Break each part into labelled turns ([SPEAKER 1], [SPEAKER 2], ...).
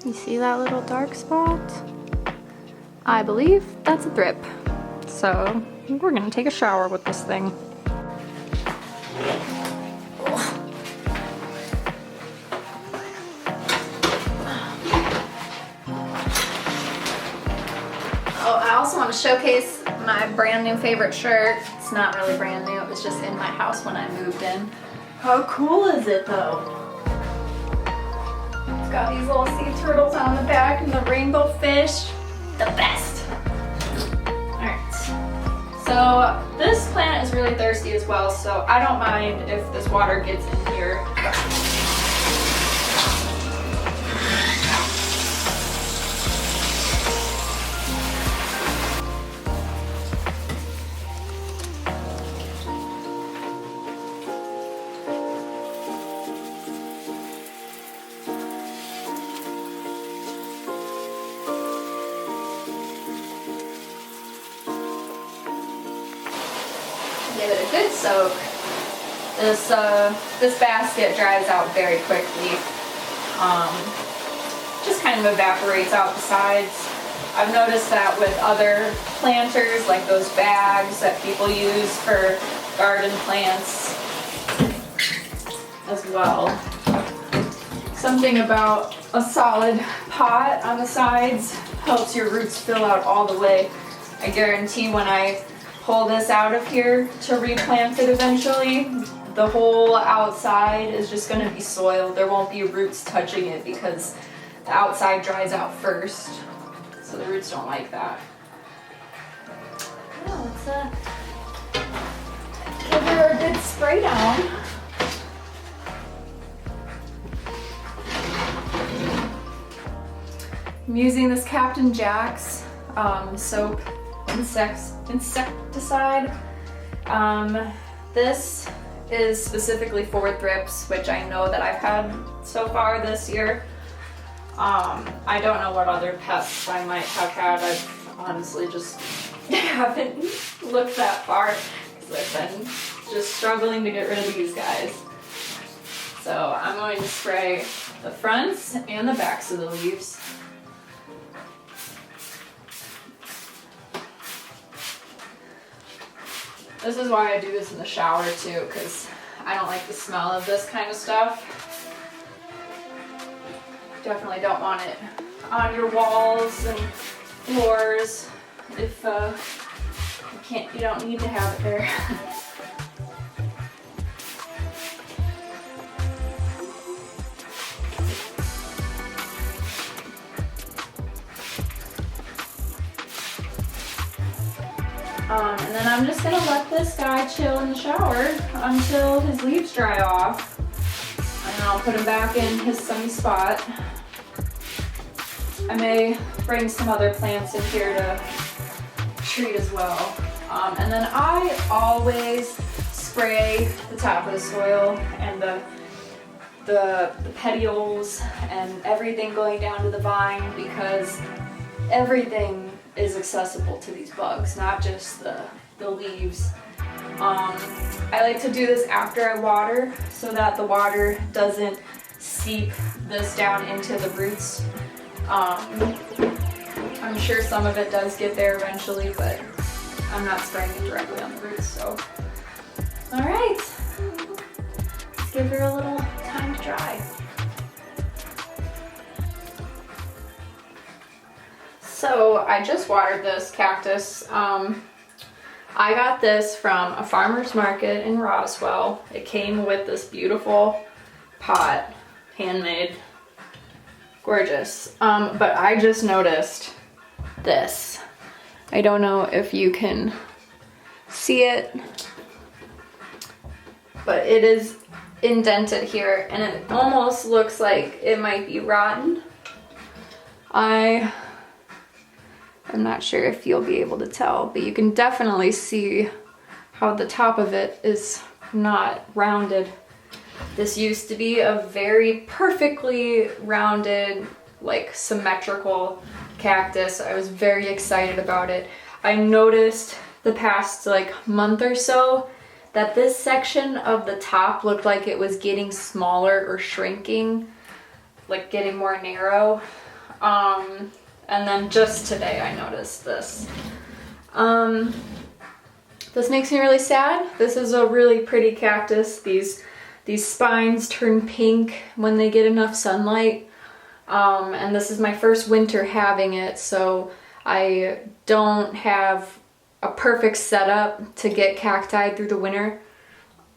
[SPEAKER 1] You see that little dark spot? I believe that's a thrip. So we're gonna take a shower with this thing. Oh, I also want to showcase my brand new favorite shirt. It's not really brand new, it was just in my house when I moved in. How cool is it though? It's got these little sea turtles on the back and the rainbow fish. The best. Alright. So this plant is really thirsty as well, so I don't mind if this water gets in here. Give it a good soak. This basket dries out very quickly. Just kind of evaporates out the sides. I've noticed that with other planters, like those bags that people use for garden plants as well. Something about a solid pot on the sides helps your roots fill out all the way. I guarantee when I pull this out of here to replant it eventually, the whole outside is just going to be soiled. There won't be roots touching it because the outside dries out first. So the roots don't like that. Yeah, let's give her a good spray down. I'm using this Captain Jack's soap insecticide. This is specifically for thrips, which I know that I've had so far this year. I don't know what other pests I might have had. I've honestly just haven't looked that far because I've been just struggling to get rid of these guys. So I'm going to spray the fronts and the backs of the leaves. This is why I do this in the shower too, because I don't like the smell of this kind of stuff. Definitely don't want it on your walls and floors if you don't need to have it there. And then I'm just gonna let this guy chill in the shower until his leaves dry off. And then I'll put him back in his sunny spot. I may bring some other plants in here to treat as well. And then I always spray the top of the soil and the petioles and everything going down to the vine, because everything is accessible to these bugs, not just the leaves. I like to do this after I water so that the water doesn't seep this down into the roots. I'm sure some of it does get there eventually, but I'm not spraying it directly on the roots, so. All right, let's give her a little time to dry. So I just watered this cactus. I got this from a farmer's market in Roswell. It came with this beautiful pot, handmade, gorgeous. But I just noticed this. I don't know if you can see it, but it is indented here and it almost looks like it might be rotten. I'm not sure if you'll be able to tell, but you can definitely see how the top of it is not rounded. This used to be a very perfectly rounded, like symmetrical cactus. I was very excited about it. I noticed the past like month or so that this section of the top looked like it was getting smaller or shrinking, like getting more narrow. And then just today I noticed this. This makes me really sad. This is a really pretty cactus. These spines turn pink when they get enough sunlight. And this is my first winter having it, so I don't have a perfect setup to get cacti through the winter.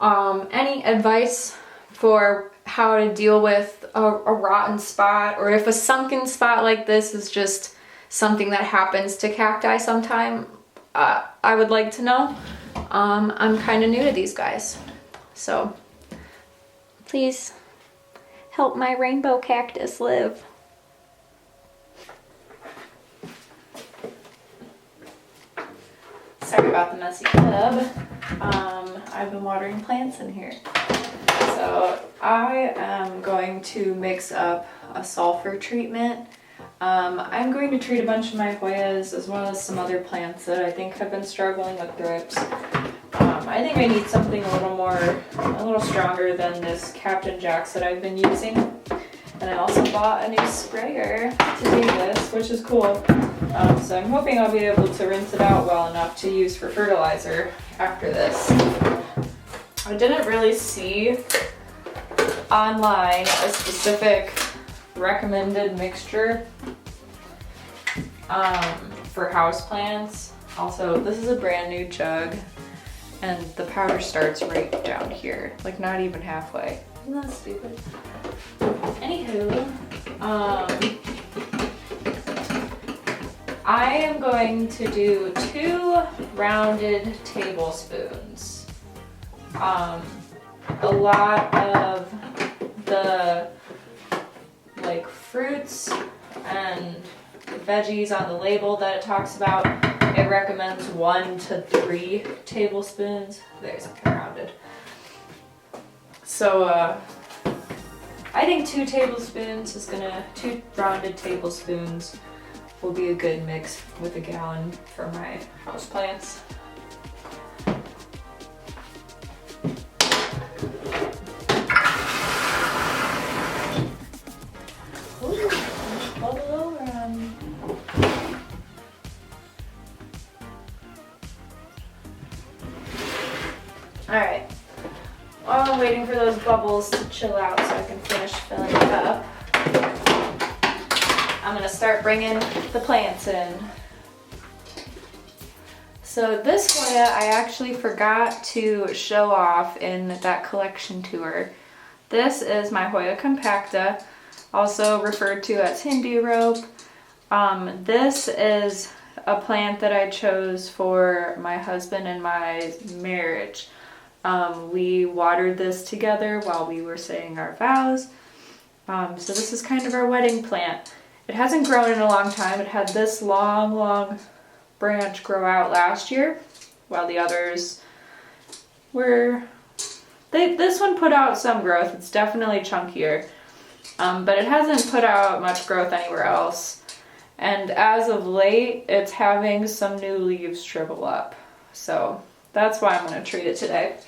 [SPEAKER 1] Any advice for how to deal with a rotten spot, or if a sunken spot like this is just something that happens to cacti sometime, I would like to know. I'm kind of new to these guys, so please help my rainbow cactus live. Sorry about the messy tub. I've been watering plants in here. So I am going to mix up a sulfur treatment. I'm going to treat a bunch of my Hoyas as well as some other plants that I think have been struggling with thrips. I think I need something a little stronger than this Captain Jack's that I've been using. And I also bought a new sprayer to do this, which is cool. So I'm hoping I'll be able to rinse it out well enough to use for fertilizer after this. I didn't really see online a specific recommended mixture for houseplants. Also, this is a brand new jug and the powder starts right down here, like not even halfway. Isn't that stupid? Anywho, I am going to do 2 rounded tablespoons. A lot of the like fruits and veggies on the label that it talks about, it recommends 1 to 3 tablespoons. There's kind of rounded. So I think 2 rounded tablespoons will be a good mix with a gallon for my houseplants. Alright, while I'm waiting for those bubbles to chill out so I can finish filling it up, I'm going to start bringing the plants in. So this Hoya I actually forgot to show off in that collection tour. This is my Hoya compacta, also referred to as Hindu rope. This is a plant that I chose for my husband and my marriage. We watered this together while we were saying our vows. So this is kind of our wedding plant. It hasn't grown in a long time. It had this long branch grow out last year, while the others were... This one put out some growth. It's definitely chunkier, but it hasn't put out much growth anywhere else. And as of late, it's having some new leaves shrivel up. So that's why I'm going to treat it today.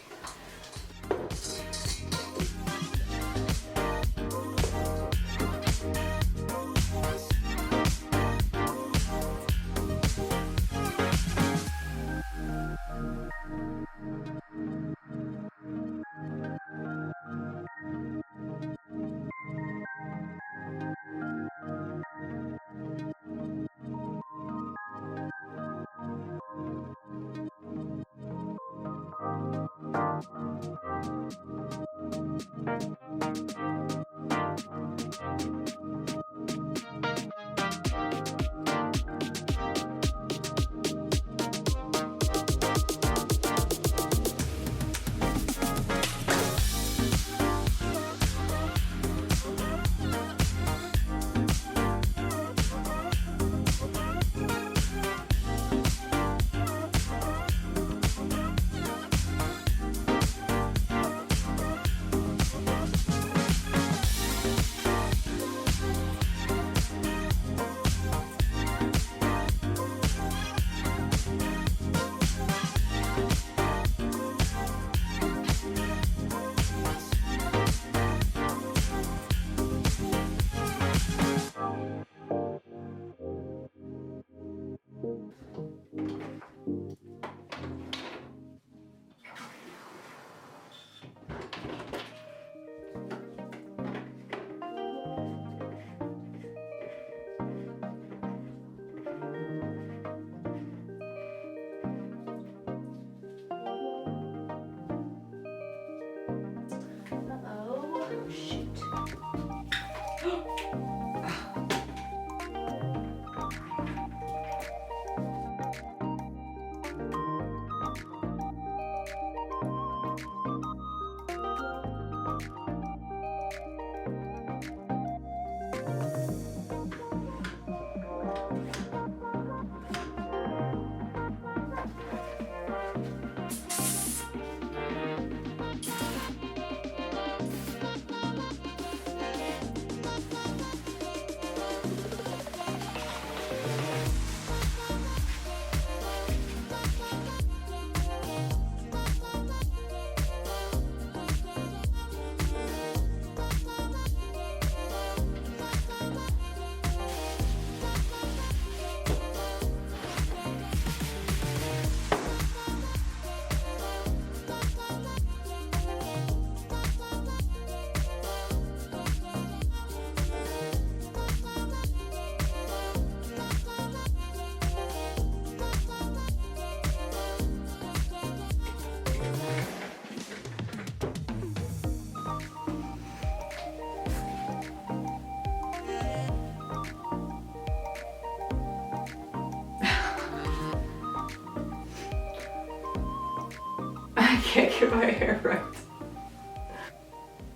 [SPEAKER 1] can't get my hair right.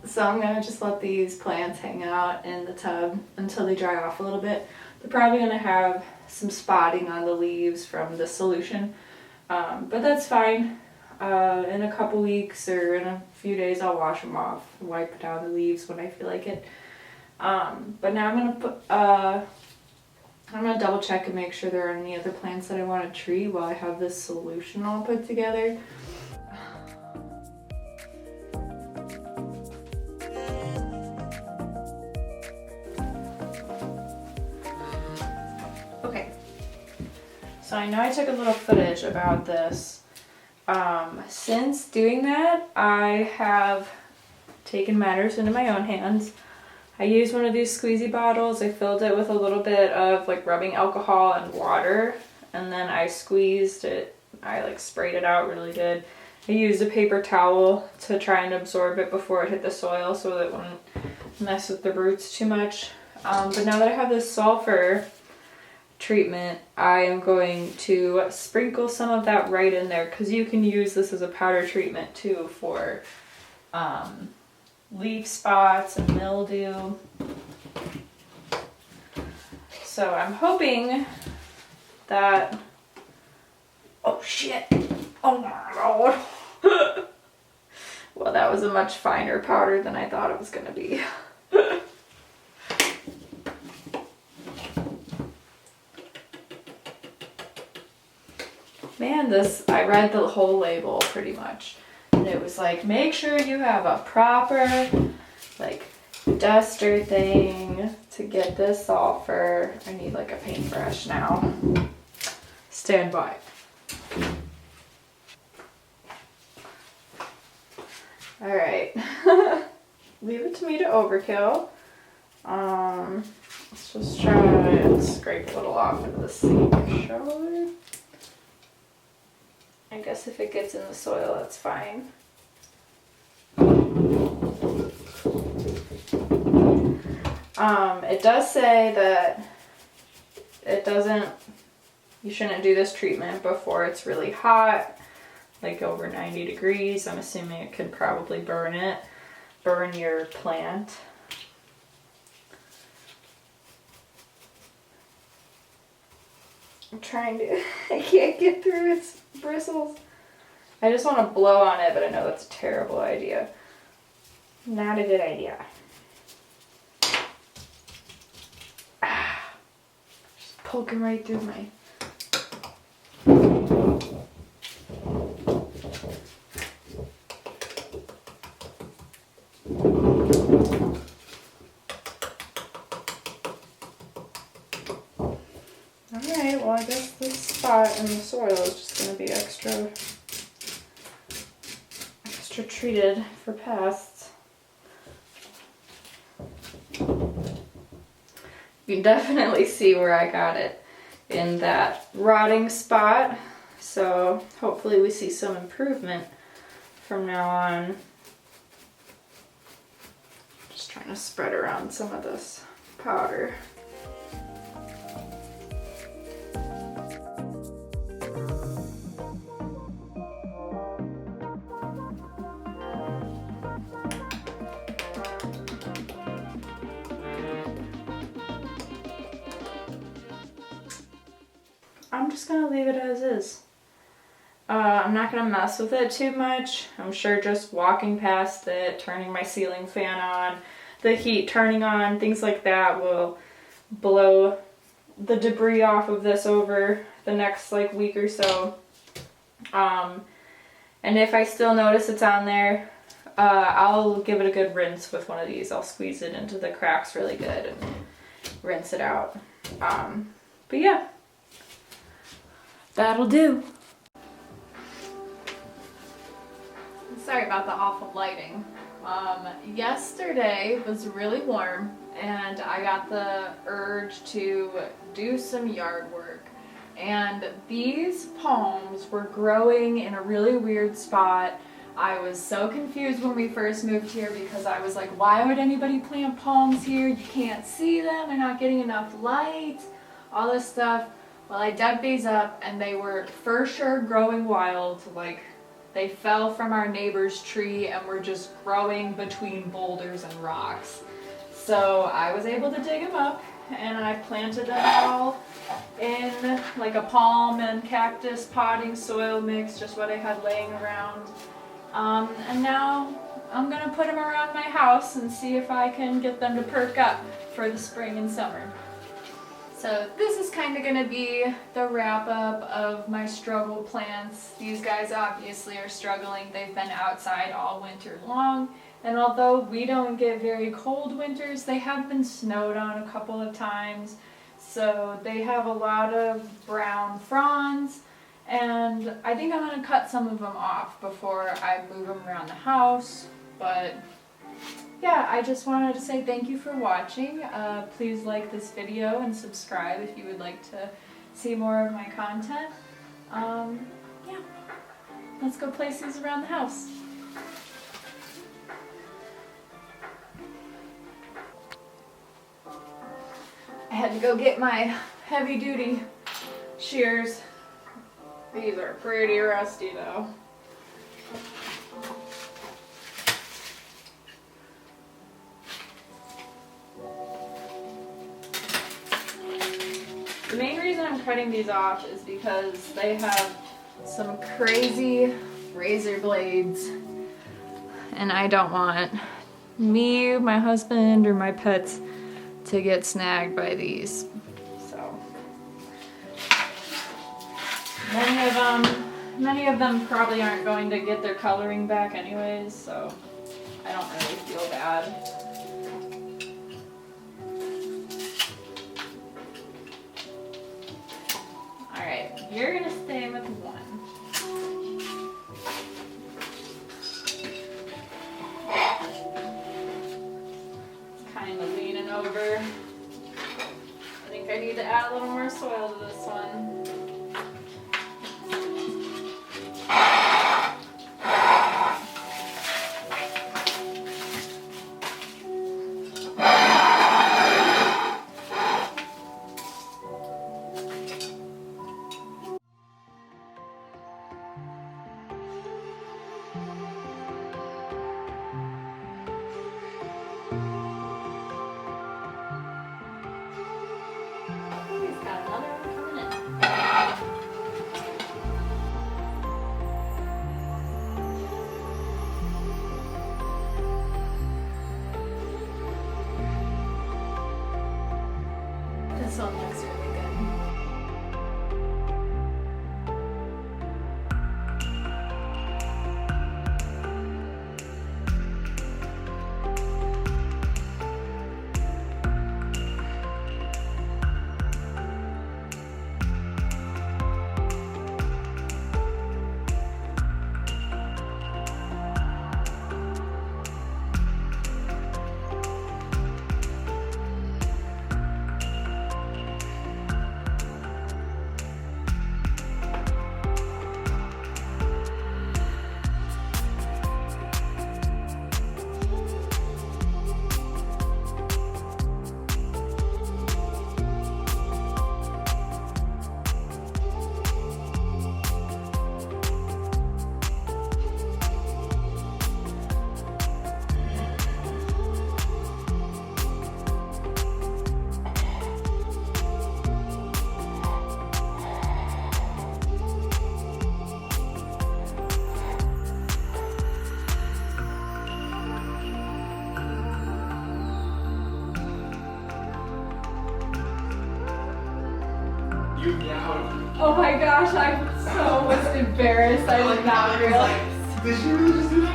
[SPEAKER 1] So I'm gonna just let these plants hang out in the tub until they dry off a little bit. They're probably gonna have some spotting on the leaves from the solution, but that's fine. In a couple weeks or in a few days I'll wash them off, wipe down the leaves when I feel like it. But now I'm gonna double check and make sure there aren't any other plants that I want to treat while I have this solution all put together. Okay, so I know I took a little footage about this. Since doing that, I have taken matters into my own hands. I used one of these squeezy bottles. I filled it with a little bit of like rubbing alcohol and water, and then I squeezed it. I like sprayed it out really good. I used a paper towel to try and absorb it before it hit the soil so that it wouldn't mess with the roots too much. But now that I have this sulfur treatment, I am going to sprinkle some of that right in there, because you can use this as a powder treatment too for leaf spots and mildew. So I'm hoping that, oh shit, oh my lord. Well, that was a much finer powder than I thought it was gonna be. Man, I read the whole label pretty much. And it was like, make sure you have a proper, like, duster thing to get this sulfur. I need like a paintbrush now. Stand by. Alright. Leave it to me to overkill. Let's just try and scrape a little off into the sink, shall we? I guess if it gets in the soil, that's fine. It does say that you shouldn't do this treatment before it's really hot, like over 90 degrees. I'm assuming it could probably burn your plant. I'm trying to, I can't get through its bristles. I just want to blow on it, but I know that's a terrible idea. Not a good idea. Just poking right through my... Alright, well I guess this spot in the soil is just going to be extra treated for pests. You can definitely see where I got it in that rotting spot, so hopefully we see some improvement from now on. Just trying to spread around some of this powder. I'm just gonna leave it as is. I'm not gonna mess with it too much. I'm sure just walking past it, turning my ceiling fan on, the heat turning on, things like that will blow the debris off of this over the next like week or so. And if I still notice it's on there, I'll give it a good rinse with one of these. I'll squeeze it into the cracks really good and rinse it out. But yeah. That'll do. Sorry about the awful lighting. Yesterday was really warm and I got the urge to do some yard work. And these palms were growing in a really weird spot. I was so confused when we first moved here because I was like, why would anybody plant palms here? You can't see them, they're not getting enough light, all this stuff. Well, I dug these up and they were for sure growing wild, like They fell from our neighbor's tree and were just growing between boulders and rocks. So I was able to dig them up, and I planted them all in like a palm and cactus potting soil mix, just what I had laying around. And now I'm gonna put them around my house and see if I can get them to perk up for the spring and summer. So this is kind of gonna be the wrap up of my struggle plants. These guys obviously are struggling. They've been outside all winter long. And although we don't get very cold winters, they have been snowed on a couple of times. So they have a lot of brown fronds, and I think I'm gonna cut some of them off before I move them around the house. But yeah, I just wanted to say thank you for watching. Please like this video and subscribe if you would like to see more of my content. Yeah, let's go place these around the house. I had to go get my heavy duty shears. These are pretty rusty though. The main reason I'm cutting these off is because they have some crazy razor blades, and I don't want me, my husband, or my pets to get snagged by these. So many of them probably aren't going to get their coloring back anyways, so I don't really feel bad. Alright, you're gonna stay with one. Over. I think I need to add a little more soil to this one. This one looks really good.
[SPEAKER 2] You meowed.
[SPEAKER 1] Oh my gosh, I so was embarrassed. I did not realize.
[SPEAKER 2] Did she really just do that?